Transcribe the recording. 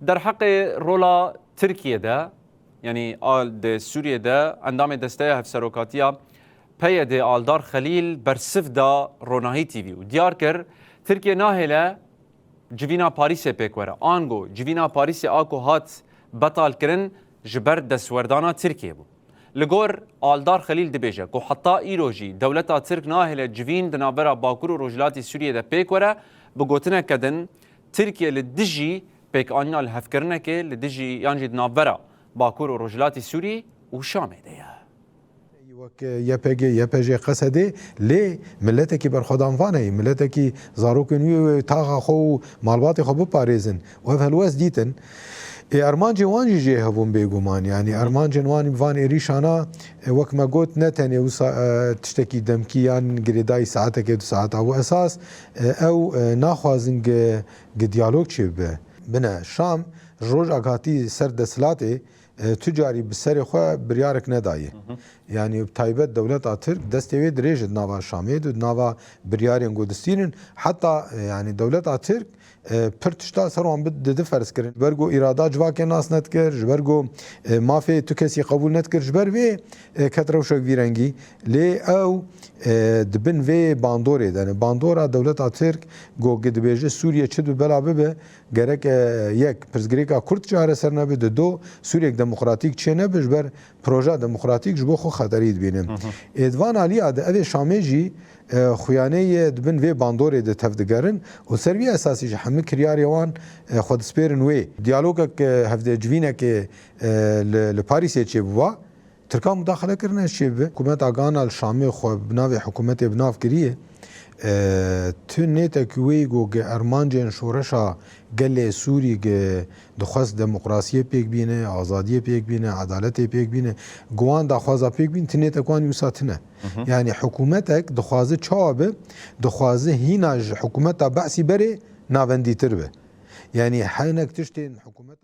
در حق رولا تركيا دا يعني آل دي سوريا دا اندام دستايا هفسروكاتيا پيه دي آلدار خليل برسف دا روناهي تيوي و ديار كر تركيا ناهلا جوینا پاریس پیکوره آنگو جوینا پاریس آکو هات بطال کرن جبر دسوردانا ترکیه بو لگور آلدار خلیل دبیجه کو حتی ایروجی دولتا ترک ناهل جوین دنابرا باکور و رجلاتی سوریه ده پیکوره بگوتنه کدن ترکیه لدجی پیک آنیا الهفکرنه که لدجی یانجی دنابرا باکور و رجلاتی سوریه و شامه ده يبجي قصدي لي ملتك برخدانفاني ملتك زاروكنيو تاغا خو مالباتي خو بباريزن وهذا الواس ديتن ارمان جوان جي هبون بيغومان يعني ارمان جوان فان ريشانا وقت ما قلت نتني تشتكي دمكيان قريداي ساعتك دو ساعات او اساس او ناخوازن ديالوج شبه بنا شام روج اغاتي سر دسلاتي تجاري بسري خو بريارك ندايه يعني بتايبت دولت ترك دستوي دريج نافا شاميد ونافا بريارين قدسين حتى يعني دولت ترك پرتشتا سروان بد فرض کرن برگو اراده جواک ناس نت کر برگو مافی تو کسی قبول نت کر بر وی کترو شک ویرنگی لی او دبن وی باندوره دنه باندورا دولت ترک گو گدبیج سوریه چد بلا به گرک یک پرزگریکا کورد چاره سر نه دو سوریه دموکراتیک چه نه بر پروژه دموکراتیک جبو خو خطرید بینم ادوان علی اده اوی شامیجی خویانه دبن وی باندوره ده تفدگرن و سروی اساسی همه کریاریوان خود سپیرن وی دیالوگ که هفته جوینه که لپاریسی چه بوا ترکا مداخله کرنه چه به حکومت آگان الشامی خو بناوی حکومت بناف کریه تو نیت کوی گو ارمانجن شورشا گله سوری که دخواست دموکراسی پیک بینه آزادی پیک بینه عدالت پیک بینه گوان دخوازا پیک بینه تنیت کوان یوساتنه یعنی حکومتک دخوازه چابه دخوازه هیناج حکومت بعثی بره ناوندی تر به یعنی حینک تشتین حکومت